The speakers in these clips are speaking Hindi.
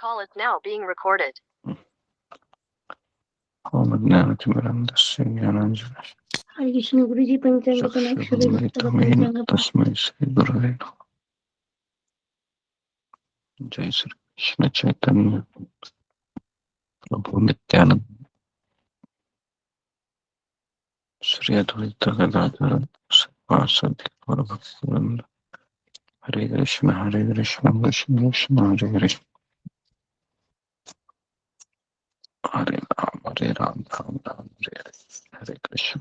Call is now being recorded. ओम ज्ञानतिमिरन्दस्य ज्ञानाञ्जनशलाकया हरे कृष्ण गुरु जी पंचामृत चक्षुरुन्मिलितं तस्मै श्रीगुरवे नमः। जय श्री कृष्ण चैतन्य प्रभु नित्यानंद श्री अद्वैत गदाधर श्रीवासदि गौरभक्तवृंद। हरे कृष्ण कृष्ण कृष्ण हरे कृष्ण हरे राम राम राम हरे हरे। हरे कृष्ण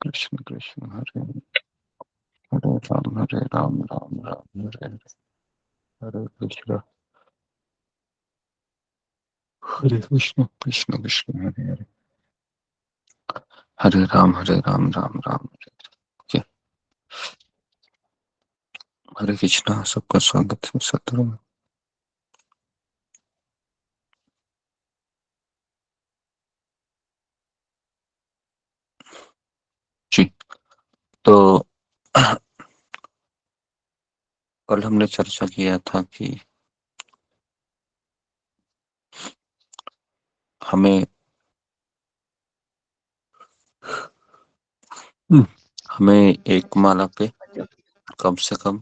कृष्ण कृष्ण हरे हरे राम राम राम हरे हरे। हरे कृष्ण कृष्ण कृष्ण हरे हरे। हरे राम राम राम हरे हरे। हरे कृष्णा। सबका स्वागत है सत्र में। जी तो कल हमने चर्चा किया था कि हमें एक माला पे कम से कम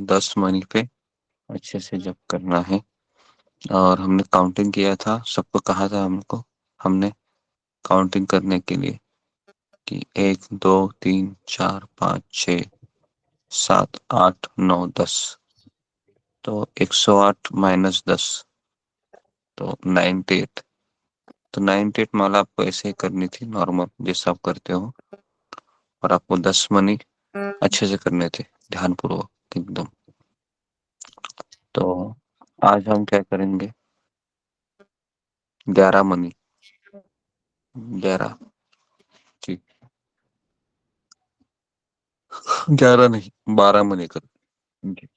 10 मनी पे अच्छे से जप करना है। और हमने काउंटिंग किया था, सबको कहा था हमने काउंटिंग करने के लिए कि 1 2 3 4 5 6 7 8 9 10, तो 108 माइनस 10 तो 98। तो 98 माला आपको ऐसे ही करनी थी, नॉर्मल जैसा आप करते हो, और आपको 10 मनी अच्छे से करने थे, ध्यानपूर्वक एकदम। तो आज हम क्या करेंगे, 11 मनी, 11 ठीक, 11 नहीं 12 मनी करेंगे।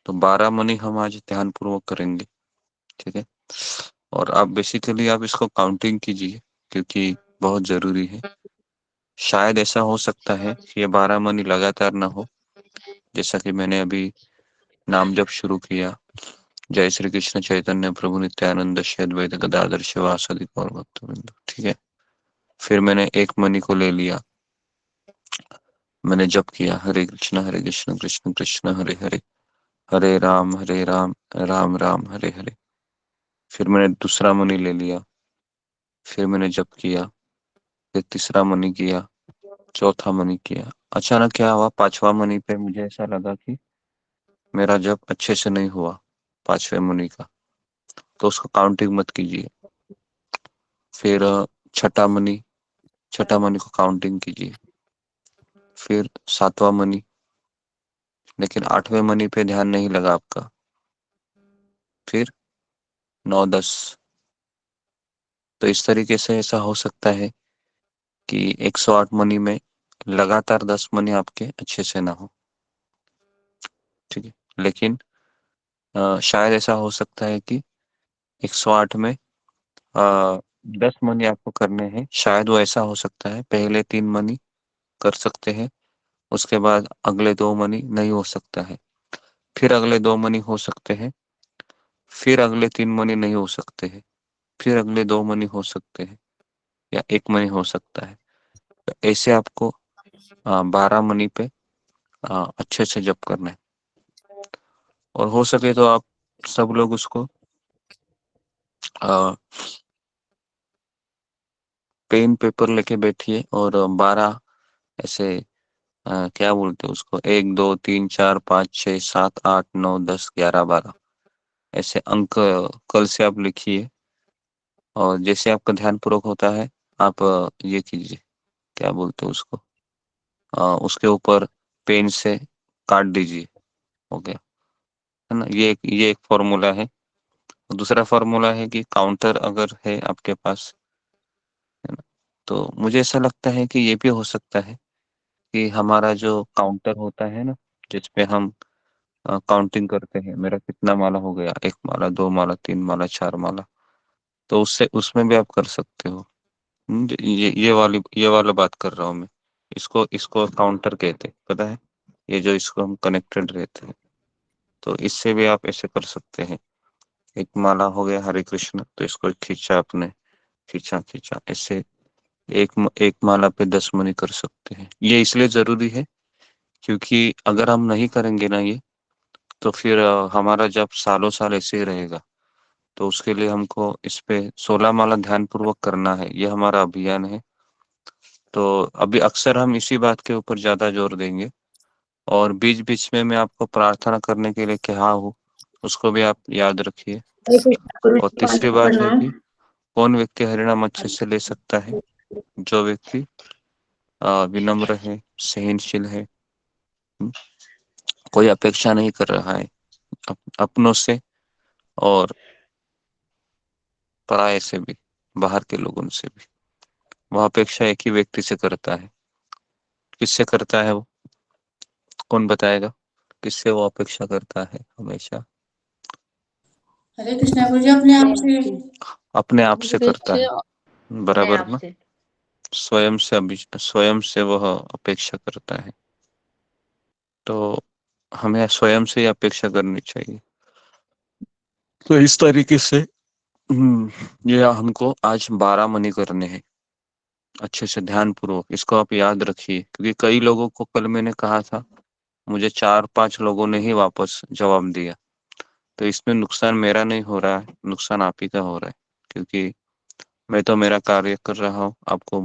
तो 12 मनी हम आज ध्यानपूर्वक करेंगे, ठीक है। और आप बेसिकली आप इसको काउंटिंग कीजिए क्योंकि बहुत जरूरी है। शायद ऐसा हो सकता है कि ये 12 मनी लगातार ना हो, जैसा कि मैंने अभी नाम जब शुरू किया, जय श्री कृष्ण चैतन्य प्रभु नित्यानंद श्री अद्वैत गदाधर शिवासदि गौरभक्तवृंद, ठीक है। फिर मैंने एक मनी को ले लिया, मैंने जप किया हरे कृष्ण कृष्ण कृष्ण हरे हरे, हरे राम राम राम हरे हरे। फिर मैंने दूसरा मनी ले लिया, फिर मैंने जप किया, फिर तीसरा मनी किया, चौथा मनी किया। अचानक क्या हुआ, 5वां मनी पे मुझे ऐसा लगा कि मेरा जप अच्छे से नहीं हुआ 5वें मनी का, तो उसको काउंटिंग मत कीजिए। फिर छठा मनी को काउंटिंग कीजिए। फिर 7वां मनी, लेकिन 8वें मनी पे ध्यान नहीं लगा आपका। फिर 9 10। तो इस तरीके से ऐसा हो सकता है कि 108 मनी में लगातार 10 मनी आपके अच्छे से ना हो, ठीक है। लेकिन शायद ऐसा हो सकता है कि 108 में 10 मनी आपको करने हैं। शायद वो ऐसा हो सकता है, पहले 3 मनी कर सकते हैं, उसके बाद अगले 2 मनी नहीं हो सकता है, फिर अगले 2 मनी हो सकते हैं, फिर अगले 3 मनी नहीं हो सकते हैं, फिर अगले 2 मनी हो सकते हैं, या 1 मनी हो सकता है। तो ऐसे आपको 12 मनी पे अच्छे से जप करना है। और हो सके तो आप सब लोग उसको पेन पेपर लेके बैठिए और 12 ऐसे क्या बोलते हैं उसको, 1 2 3 4 5 6 7 8 9 10 11 12 ऐसे अंक कल से आप लिखिए। और जैसे आपका ध्यान पूर्वक होता है, आप ये कीजिए, क्या बोलते हैं उसको, उसके ऊपर पेन से काट दीजिए, हो गया, है ना। ये एक फॉर्मूला है। दूसरा फॉर्मूला है कि काउंटर अगर है आपके पास, है ना, तो मुझे ऐसा लगता है कि ये भी हो सकता है कि हमारा जो काउंटर होता है ना, जिसपे हम काउंटिंग करते हैं, मेरा कितना माला हो गया, 1 माला 2 माला 3 माला 4 माला, तो उससे उसमें भी आप कर सकते हो। ये वाला बात कर रहा हूँ मैं। इसको इसको काउंटर कहते हैं, पता है, ये जो इसको हम कनेक्टेड रहते हैं, तो इससे भी आप ऐसे कर सकते हैं। एक माला हो गया हरे कृष्ण, तो इसको खींचा आपने, खींचा खींचा, ऐसे एक माला पे 10 मनी कर सकते हैं। ये इसलिए जरूरी है क्योंकि अगर हम नहीं करेंगे ना ये, तो फिर हमारा जब सालों साल ऐसे ही रहेगा। तो उसके लिए हमको इस पे 16 माला ध्यान पूर्वक करना है, ये हमारा अभियान है। तो अभी अक्सर हम इसी बात के ऊपर ज्यादा जोर देंगे, और बीच बीच में मैं आपको प्रार्थना करने के लिए कहा हूँ, उसको भी आप याद रखिए। हरे कृष्णा गुरु और जी, पांच तीसरी बात है प्रणाम। कि कौन व्यक्ति हरिनाम अच्छे से ले सकता है? जो व्यक्ति विनम्र है, सहनशील है, हम्म, कोई अपेक्षा नहीं कर रहा है अपनों से और पराये से भी, बाहर के लोगों से भी। वह अपेक्षा एक ही व्यक्ति से करता है। किससे करता है वो? कौन बताएगा? किससे वो अपेक्षा करता है हमेशा? हरे कृष्णा गुरु जी, अपने आप से। अपने आप से करता किससे? है, अपने बराबर आप ना? से। स्वयं से वह अपेक्षा करता है। तो हमें स्वयं से ही अपेक्षा करनी चाहिए। तो इस तरीके से ये हमको आज 12 मनी करने हैं, अच्छे से ध्यान पूर्वक। इसको आप याद रखिए, क्योंकि कई लोगों को कल मैंने कहा था, मुझे 4-5 लोगों ने ही वापस जवाब दिया। तो इसमें नुकसान मेरा नहीं हो रहा है, नुकसान आप ही का हो रहा है। क्योंकि मैं तो मेरा कार्य कर रहा हूँ, आपको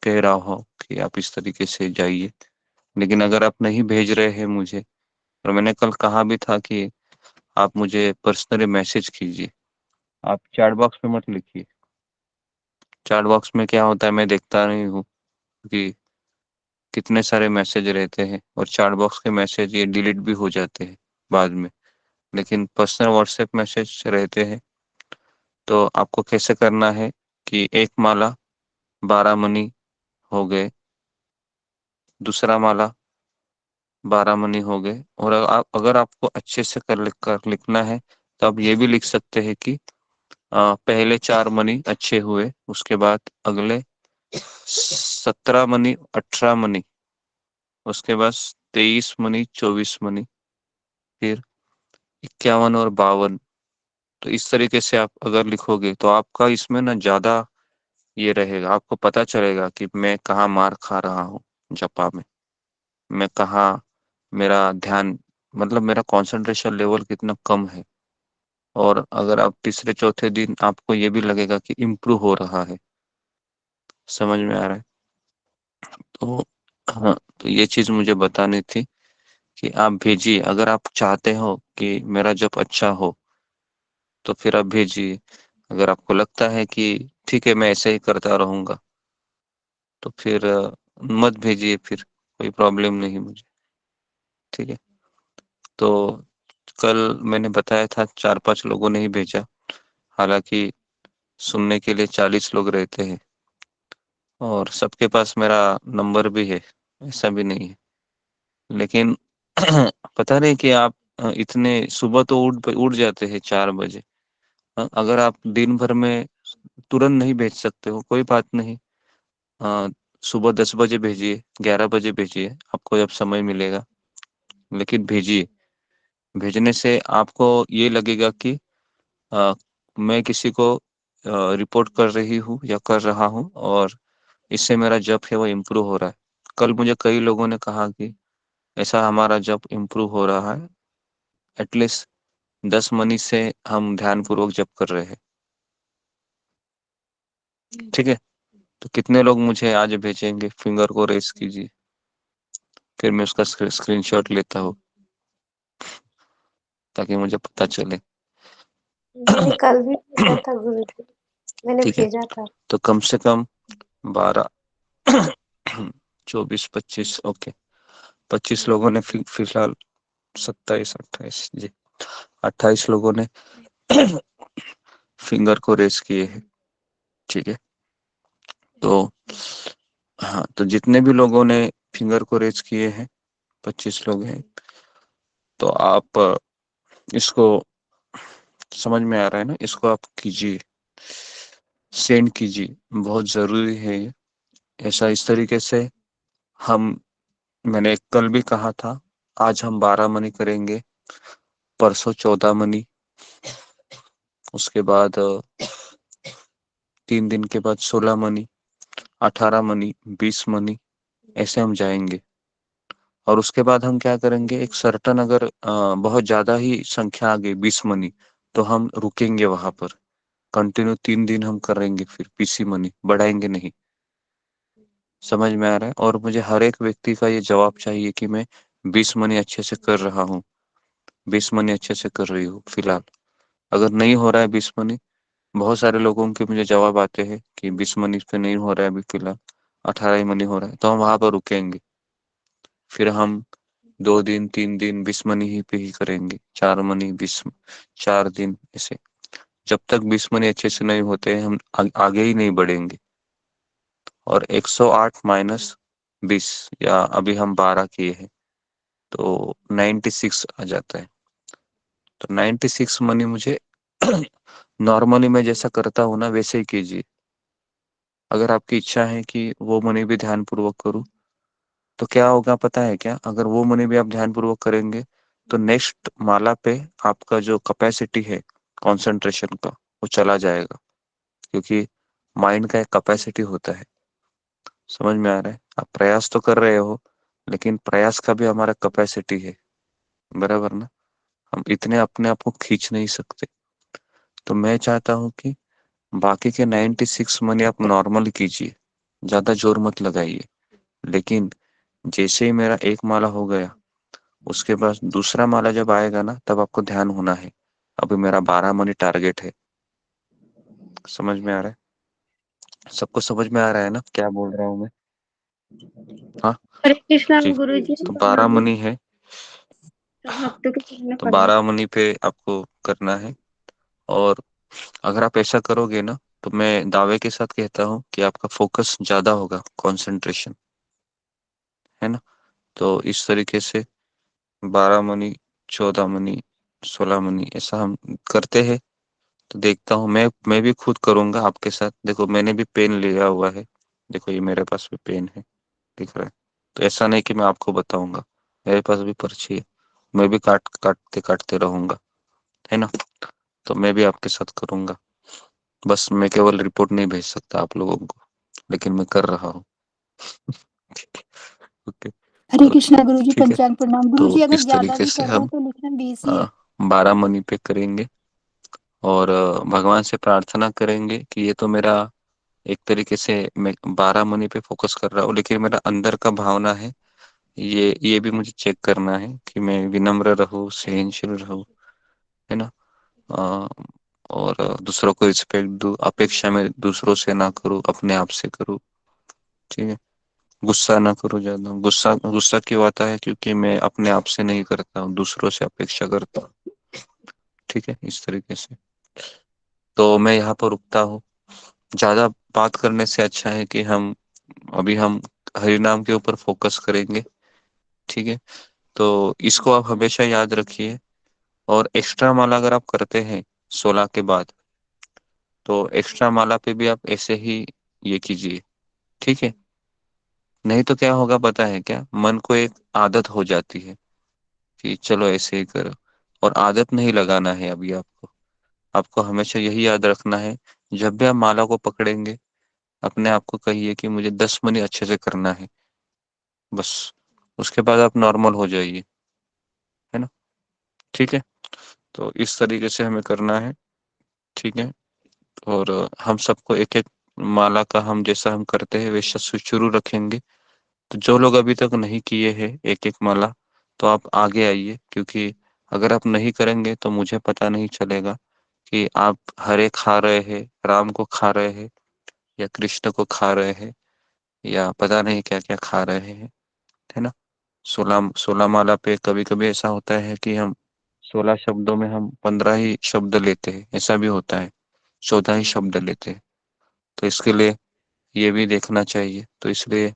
कह रहा हूँ कि आप इस तरीके से जाइए। लेकिन अगर आप नहीं भेज रहे हैं मुझे, और मैंने कल कहा भी था कि आप मुझे पर्सनली मैसेज कीजिए, आप चैट बॉक्स में मत लिखिए। चैट बॉक्स में क्या होता है मैं देखता नहीं हूँ कि कितने सारे मैसेज रहते हैं, और चैट बॉक्स के मैसेज ये डिलीट भी हो जाते हैं बाद में। लेकिन पर्सनल व्हाट्सएप मैसेज रहते हैं। तो आपको कैसे करना है कि एक माला 12 मनी हो गए, दूसरा माला 12 मनी हो गए, और अगर आपको अच्छे से कर लिखना है, तो आप ये भी लिख सकते हैं कि पहले 4 मनी अच्छे हुए, उसके बाद अगले 17 मनी, 18 मनी, उसके बाद 23 मनी, 24 मनी, फिर 51 और 52। तो इस तरीके से आप अगर लिखोगे तो आपका इसमें ना ज्यादा ये रहेगा, आपको पता चलेगा कि मैं कहाँ मार खा रहा हूँ जपा में, मैं कहाँ, मेरा ध्यान, मतलब मेरा कंसंट्रेशन लेवल कितना कम है। और अगर आप तीसरे चौथे दिन आपको ये भी लगेगा कि इम्प्रूव हो रहा है। समझ में आ रहा है? तो हाँ, तो ये चीज मुझे बतानी थी कि आप भेजिए। अगर आप चाहते हो कि मेरा जब अच्छा हो, तो फिर आप भेजिए। अगर आपको लगता है कि ठीक है मैं ऐसे ही करता रहूंगा, तो फिर मत भेजिए, फिर कोई प्रॉब्लम नहीं मुझे। ठीक है? तो कल मैंने बताया था 4-5 लोगों ने ही भेजा, हालांकि सुनने के लिए 40 लोग रहते हैं, और सबके पास मेरा नंबर भी है, ऐसा भी नहीं है। लेकिन पता नहीं कि आप इतने सुबह तो उठ जाते हैं 4 बजे। अगर आप दिन भर में तुरंत नहीं भेज सकते हो, कोई बात नहीं। अ, सुबह 10 बजे भेजिए, 11 बजे भेजिए, आपको जब समय मिलेगा, लेकिन भेजिए। भेजने से आपको ये लगेगा कि अ, मैं किसी को रिपोर्ट कर रही हूँ या कर रहा हूँ, और इससे मेरा जप है वो इम्प्रूव हो रहा है। कल मुझे कई लोगों ने कहा कि ऐसा हमारा जप इम्प्रूव हो रहा है, एटलीस्ट 10 मनी से हम ध्यान पूर्वक जप कर रहे हैं। ठीक है? तो कितने लोग मुझे आज भेजेंगे? फिंगर को रेस कीजिए, फिर मैं उसका स्क्रीनशॉट लेता हूँ, ताकि मुझे पता चले। मैंने कल भी भेजा था गुरु जी, मैंने ठीक है, भेजा था। तो कम से कम 12, 24, 25, ओके, 25 लोगों ने फिलहाल, 27, 28 जी, 28 लोगों ने फिंगर को रेस किए हैं। ठीक है? तो हाँ, तो जितने भी लोगों ने फिंगर को रेस किए हैं, 25 लोग हैं, तो आप इसको, समझ में आ रहा है ना? इसको आप कीजिए, सेंड कीजिए, बहुत जरूरी है ये। ऐसा इस तरीके से हम, मैंने कल भी कहा था, आज हम 12 मनी करेंगे, परसों 14 मनी, उसके बाद 3 दिन के बाद 16 मनी, 18 मनी, 20 मनी, ऐसे हम जाएंगे। और उसके बाद हम क्या करेंगे, एक सर्टन अगर बहुत ज्यादा ही संख्या आ गई 20 मनी, तो हम रुकेंगे वहां पर। कंटिन्यू 3 दिन हम करेंगे, फिर पीसी मनी बढ़ाएंगे नहीं। समझ में आ रहा है? और मुझे हर एक व्यक्ति का ये जवाब चाहिए कि मैं 20 मनी अच्छे से कर रहा हूँ, 20 मनी अच्छे से कर रही हूँ फिलहाल। अगर नहीं हो रहा है 20 मनी, बहुत सारे लोगों के मुझे जवाब आते हैं कि 20 मनी पे नहीं हो रहा है अभी फिलहाल, 18 ही मनी हो रहा है, तो हम वहां पर रुकेंगे। फिर हम 2 दिन 3 दिन 20 मनी ही पे ही करेंगे, 4 मनी 20, 4 दिन ऐसे। जब तक 20 मनी अच्छे से नहीं होते हम आगे ही नहीं बढ़ेंगे। और 108 माइनस 20, या अभी हम 12 किए हैं, तो 96 आ जाता है। तो 96 मनी मुझे नॉर्मली मैं जैसा करता हूँ ना वैसे ही कीजिए। अगर आपकी इच्छा है कि वो मनी भी ध्यान पूर्वक करूँ, तो क्या होगा पता है क्या? अगर वो मनी भी आप ध्यान पूर्वक करेंगे, तो नेक्स्ट माला पे आपका जो कैपेसिटी है कंसंट्रेशन का, वो चला जाएगा। क्योंकि माइंड का एक कैपेसिटी होता है। समझ में आ रहा है? आप प्रयास तो कर रहे हो, लेकिन प्रयास का भी हमारा कैपेसिटी है, बराबर ना? हम इतने अपने आप को खींच नहीं सकते। तो मैं चाहता हूँ कि बाकी के 96 मनी आप नॉर्मल कीजिए, ज्यादा जोर मत लगाइए। लेकिन जैसे ही मेरा एक माला हो गया, उसके बाद दूसरा माला जब आएगा ना, तब आपको ध्यान होना है। अभी मेरा 12 मनी टारगेट है। समझ में आ रहा है? सबको समझ में आ रहा है ना क्या बोल रहा हूँ मैं? हाँ हरे कृष्णा जी। गुरु जी। तो 12 मनी है, सब भक्तों के चरणों में तो प्रणाम। 12 मनी पे आपको करना है। और अगर आप ऐसा करोगे ना, तो मैं दावे के साथ कहता हूँ कि आपका फोकस ज्यादा होगा, कंसंट्रेशन, है ना? तो इस तरीके से 12 मनी, 14 मनी, 16 मनी ऐसा हम करते हैं। तो देखता हूँ, मैं भी खुद करूंगा आपके साथ। देखो मैंने भी पेन लिया हुआ है, देखो ये मेरे पास भी पेन है, दिख रहा है? तो ऐसा नहीं कि मैं आपको बताऊंगा, मेरे पास भी पर्ची है, मैं भी काटते काटते रहूंगा, है ना? तो मैं भी आपके साथ करूंगा। बस मैं केवल रिपोर्ट नहीं भेज सकता आप लोगों को, लेकिन मैं कर रहा हूँ। ओके। हरे तो कृष्णा गुरु जी, ठीक है, पंचांग प्रणाम। गुरु तो जी अगर इस ज्यादा तरीके भी से कर रहे हैं हम तो लिखना 20 ही है। 12 मनी पे करेंगे। और भगवान से प्रार्थना करेंगे कि ये तो मेरा एक तरीके से मैं 12 मनी पे फोकस कर रहा हूँ, लेकिन मेरा अंदर का भावना है, ये भी मुझे चेक करना है कि मैं विनम्र रहूं, सहनशील रहूं, है ना? अ, और दूसरों को रिस्पेक्ट दूं, अपेक्षा में दूसरों से ना करूं, अपने आप से करूं। ठीक है? गुस्सा ना करूं ज्यादा। गुस्सा गुस्सा क्यों आता है? क्योंकि मैं अपने आप से नहीं करता हूँ, दूसरों से अपेक्षा करता हूँ। ठीक है, इस तरीके से। तो मैं यहाँ पर रुकता हूँ। ज्यादा बात करने से अच्छा है कि हम हरि नाम के ऊपर फोकस करेंगे। ठीक है? तो इसको आप हमेशा याद रखिए। और एक्स्ट्रा माला अगर आप करते हैं 16 के बाद, तो एक्स्ट्रा माला पे भी आप ऐसे ही ये कीजिए। ठीक है? नहीं तो क्या होगा पता है क्या? मन को एक आदत हो जाती है कि चलो ऐसे ही करो। और आदत नहीं लगाना है अभी आपको। आपको हमेशा यही याद रखना है, जब भी आप माला को पकड़ेंगे, अपने आप को कहिए कि मुझे 10 मनी अच्छे से करना है, बस। उसके बाद आप नॉर्मल हो जाइए, है ना? ठीक है? तो इस तरीके से हमें करना है। ठीक है? और हम सबको एक एक माला का हम जैसा हम करते हैं वैसा शुरू रखेंगे। तो जो लोग अभी तक नहीं किए हैं एक एक माला, तो आप आगे आइए। क्योंकि अगर आप नहीं करेंगे तो मुझे पता नहीं चलेगा कि आप हरे खा रहे हैं, राम को खा रहे हैं, या कृष्ण को खा रहे हैं, या पता नहीं क्या क्या खा रहे हैं, है ना? 16 माला पे कभी कभी ऐसा होता है कि हम 16 शब्दों में हम 15 ही शब्द लेते हैं, ऐसा भी होता है, 14 ही शब्द लेते हैं। तो इसके लिए ये भी देखना चाहिए। तो इसलिए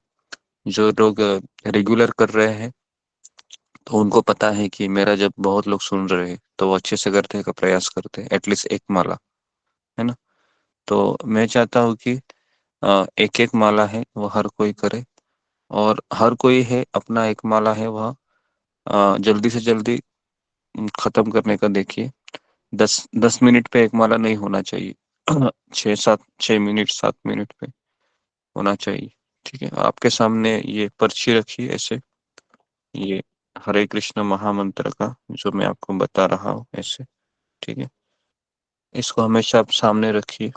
जो लोग रेगुलर कर रहे हैं, तो उनको पता है कि मेरा जब बहुत लोग सुन रहे हैं, तो वो अच्छे से करते हैं का प्रयास करते हैं, एटलीस्ट एक माला, है ना? तो मैं चाहता हूँ कि एक एक माला है वो हर कोई करे। और हर कोई है अपना एक माला है वह जल्दी से जल्दी खत्म करने का देखिए। 10 मिनट पे एक माला नहीं होना चाहिए। 6 मिनट 7 मिनट पे होना चाहिए। ठीक है, आपके सामने ये पर्ची रखी है ऐसे, ये हरे कृष्ण महामंत्र का जो मैं आपको बता रहा हूँ ऐसे। ठीक है, इसको हमेशा आप सामने रखिए।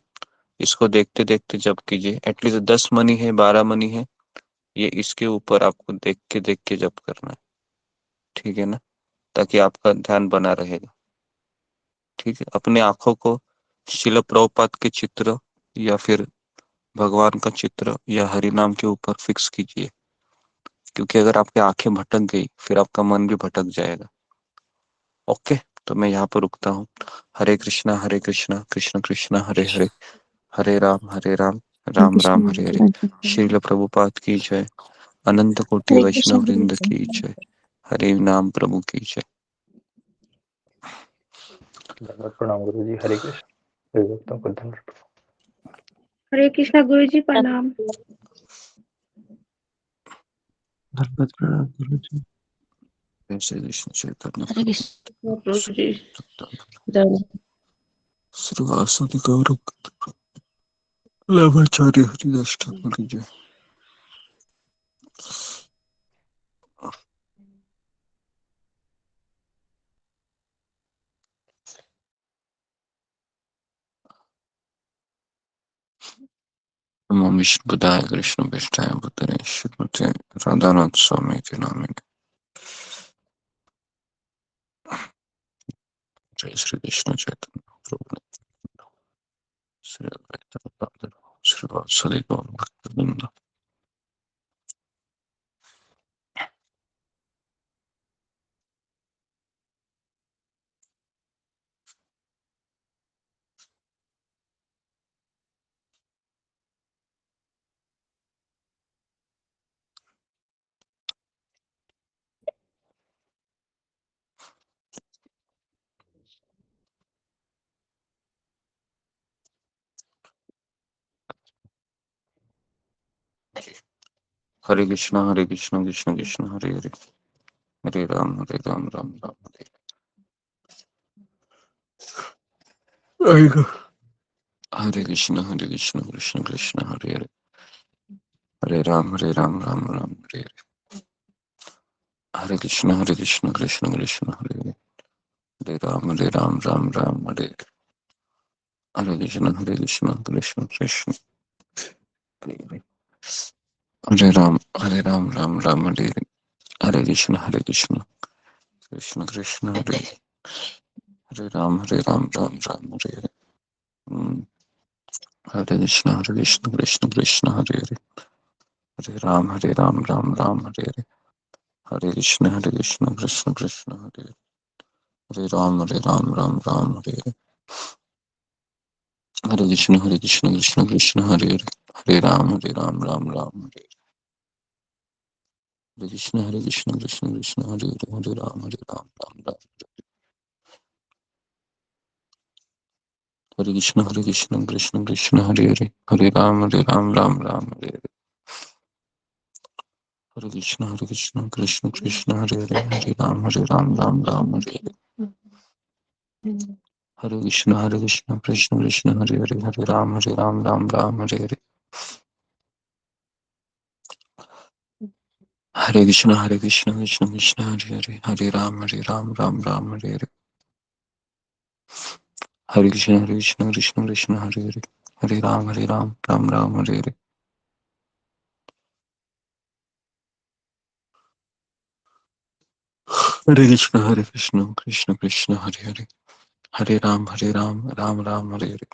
इसको देखते देखते जब कीजिए, एटलीस्ट 10 मनी है 12 मनी है, ये इसके ऊपर आपको देख के जब करना है। ठीक है ना, ताकि आपका ध्यान बना रहेगा। ठीक है, अपने आंखों को शिल प्रभुपाद के चित्र या फिर भगवान का चित्र या हरि नाम के ऊपर फिक्स कीजिए, क्योंकि अगर आपकी आंखें भटक गई फिर आपका मन भी भटक जाएगा। ओके, तो मैं यहाँ पर रुकता हूँ। हरे कृष्णा कृष्ण कृष्ण हरे हरे, हरे राम राम राम हरे हरे। श्रील प्रभुपाद की जय, अनंत कोटि हरे कृष्ण वैष्णव गुरु वृंद जी। की जय, हरे नाम प्रभु की जय। प्रणाम गुरु जी। हरे कृष्ण। भक्तों को धन्यवाद। हरे कृष्णा गुरु जी, प्रणाम। धन्यवाद प्रणाम गुरु जी। जय श्री कृष्ण चैतन्य हरे कृष्ण गुरु जी, श्री वासुदेव गौरव ब्रह्मचारी हरिदास ठाकुर की जय। नमो विष्णुपदाय कृष्ण पृष्ठाय भूतले श्रीमते राधानाथ स्वामी के नामिने। जय श्री कृष्ण चैतन्य प्रभु श्री अद्वैत श्री वासुदेव गौर भक्तवृंद। हरे कृष्ण कृष्ण कृष्ण हरे हरे, हरे राम राम राम हरे हरे। हरे कृष्ण कृष्ण कृष्ण हरे हरे, हरे राम राम राम हरे हरे। हरे कृष्ण कृष्ण कृष्ण हरे हरे, हरे राम राम हरे हरे। हरे कृष्ण कृष्ण कृष्ण हरे हरे, हरे राम राम हरे हरे। हरे कृष्ण कृष्ण कृष्ण हरे हरे, हरे राम राम हरे हरे। हरे कृष्ण कृष्ण कृष्ण हरे हरे, हरे राम राम हरे हरे। हरे कृष्ण कृष्ण कृष्ण हरे हरे, हरे राम राम हरे हरे। हरे कृष्ण कृष्ण कृष्ण हरे हरे, हरे राम राम हरे हरे। हरे कृष्ण कृष्ण कृष्ण हरे हरे, हरे राम राम राम। हरे कृष्ण कृष्ण कृष्ण हरे हरे, हरे राम राम हरे हरे। हरे कृष्ण कृष्ण कृष्ण हरे हरे, हरे राम राम हरे हरे। हरे कृष्ण कृष्ण कृष्ण हरे हरे, हरे राम राम हरे हरे। हरे कृष्ण कृष्ण कृष्ण हरे हरे, हरे राम राम हरे हरे। हरे कृष्ण कृष्ण कृष्ण हरे हरे, हरे राम राम हरे हरे।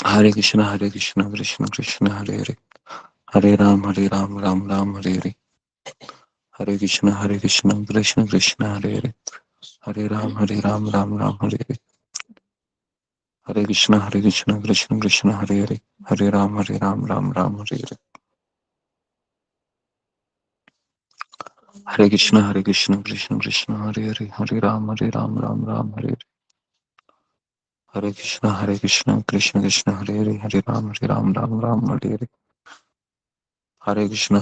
हरे कृष्ण कृष्ण कृष्ण हरे हरे, हरे राम राम हरे हरे। हरे कृष्ण कृष्ण कृष्ण हरे हरे, हरे राम राम हरे हरे। हरे कृष्ण कृष्ण कृष्ण हरे हरे, हरे राम राम हरे हरे। हरे कृष्ण कृष्ण कृष्ण हरे हरे, हरे राम राम हरे हरे। हरे कृष्ण कृष्ण कृष्ण हरे हरे, हरे राम राम हरे हरे। हरे कृष्ण कृष्ण कृष्ण हरे हरे, हरे राम राम हरे हरे। हरे कृष्ण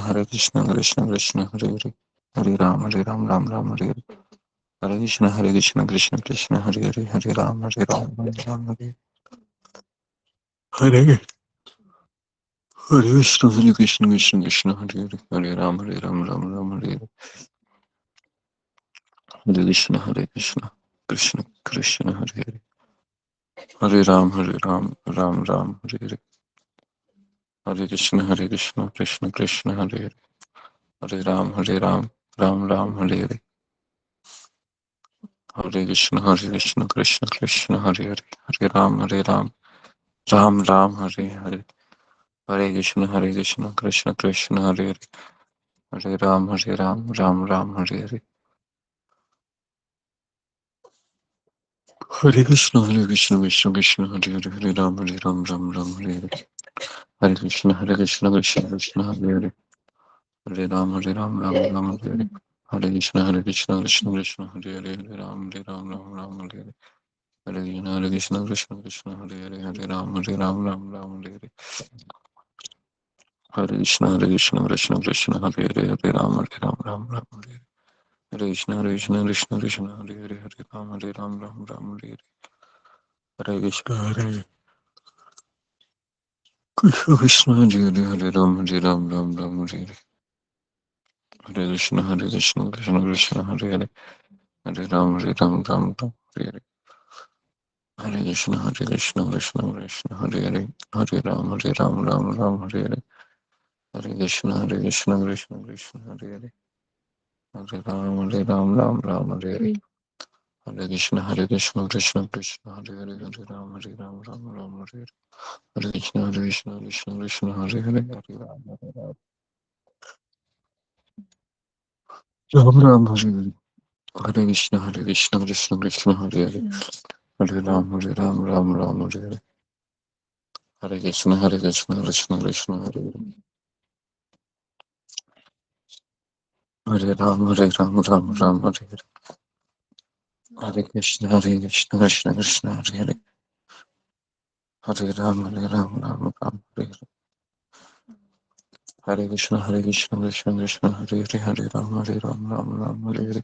कृष्ण कृष्ण हरे हरे, हरे राम राम राम हरे हरे, हरे कृष्ण कृष्ण कृष्ण हरे हरे, हरे राम राम राम हरे हरे, हरे कृष्ण कृष्ण कृष्ण हरे हरे, हरे राम राम राम हरे हरे, हरे कृष्ण कृष्ण कृष्ण हरे हरे, हरे राम राम राम हरे हरे, हरे कृष्ण कृष्ण कृष्ण हरे हरे, हरे राम राम राम हरे हरे, हरे कृष्ण कृष्ण कृष्ण हरे हरे, हरे राम राम राम हरे हरे, हरे कृष्ण कृष्ण कृष्ण हरे हरे, हरे राम राम राम हरे हरे, हरे कृष्ण कृष्ण कृष्ण हरे हरे, हरे राम राम राम हरे हरे, हरे कृष्ण कृष्ण कृष्ण हरे हरे, हरे राम राम राम हरे हरे, हरे कृष्ण कृष्ण कृष्ण हरे हरे, हरे राम राम राम हरे हरे, हरे कृष्ण कृष्ण हरे हरे, हरे राम राम हरे हरे, हरे कृष्ण कृष्ण कृष्ण हरे हरे, हरे राम राम हरे हरे, हरे कृष्ण कृष्ण हरे हरे, हरे राम राम हरे हरे, हरे कृष्ण कृष्ण हरे हरे, हरे राम राम हरे हरे, हरे कृष्ण कृष्ण कृष्ण हरे हरे, हरे राम राम हरे हरे, हरे कृष्ण कृष्ण कृष्ण हरे हरे, हरे राम राम हरे हरे, हरे कृष्ण कृष्ण कृष्ण हरे हरे, हरे राम राम हरे हरे, हरे कृष्ण कृष्ण कृष्ण हरे हरे, हरे राम राम हरे हरे, हरे कृष्ण कृष्ण कृष्ण हरे हरे, हरे राम हरे हरे, हरे कृष्ण कृष्ण कृष्ण हरे हरे, हरे राम राम हरे हरे, हरे कृष्ण कृष्ण कृष्ण हरे हरे, हरे राम राम हरे हरे, हरे कृष्ण कृष्ण कृष्ण हरे हरे, हरे राम राम हरे हरे, हरे कृष्ण कृष्ण कृष्ण हरे हरे, हरे राम राम हरे हरे,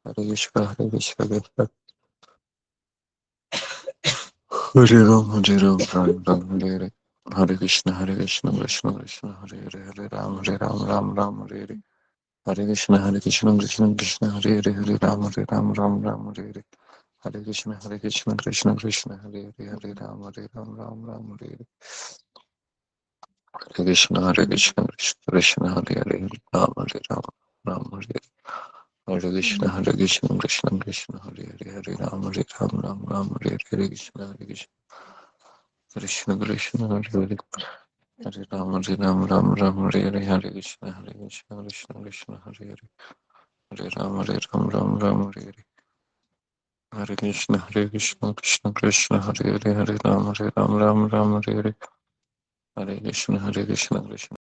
हरे कृष्ण कृष्ण हरे राम राम हरे हरे, हरे कृष्ण कृष्ण कृष्ण हरे हरे, हरे राम राम हरे हरे, हरे कृष्ण कृष्ण कृष्ण हरे हरे, हरे राम राम हरे हरे, हरे कृष्ण कृष्ण कृष्ण हरे हरे, हरे राम राम हरे हरे, हरे कृष्ण कृष्ण कृष्ण हरे हरे, हरे राम हरे हरे, हरे कृष्ण कृष्ण कृष्ण हरे हरे, हरे राम राम हरे हरे, हरे कृष्ण कृष्ण कृष्ण हरे हरे, हरे राम राम हरे हरे, हरे कृष्ण कृष्ण कृष्ण हरे हरे, हरे राम राम हरे हरे, हरे कृष्ण कृष्ण कृष्ण हरे हरे, हरे राम राम हरे हरे, हरे कृष्ण कृष्ण कृष्ण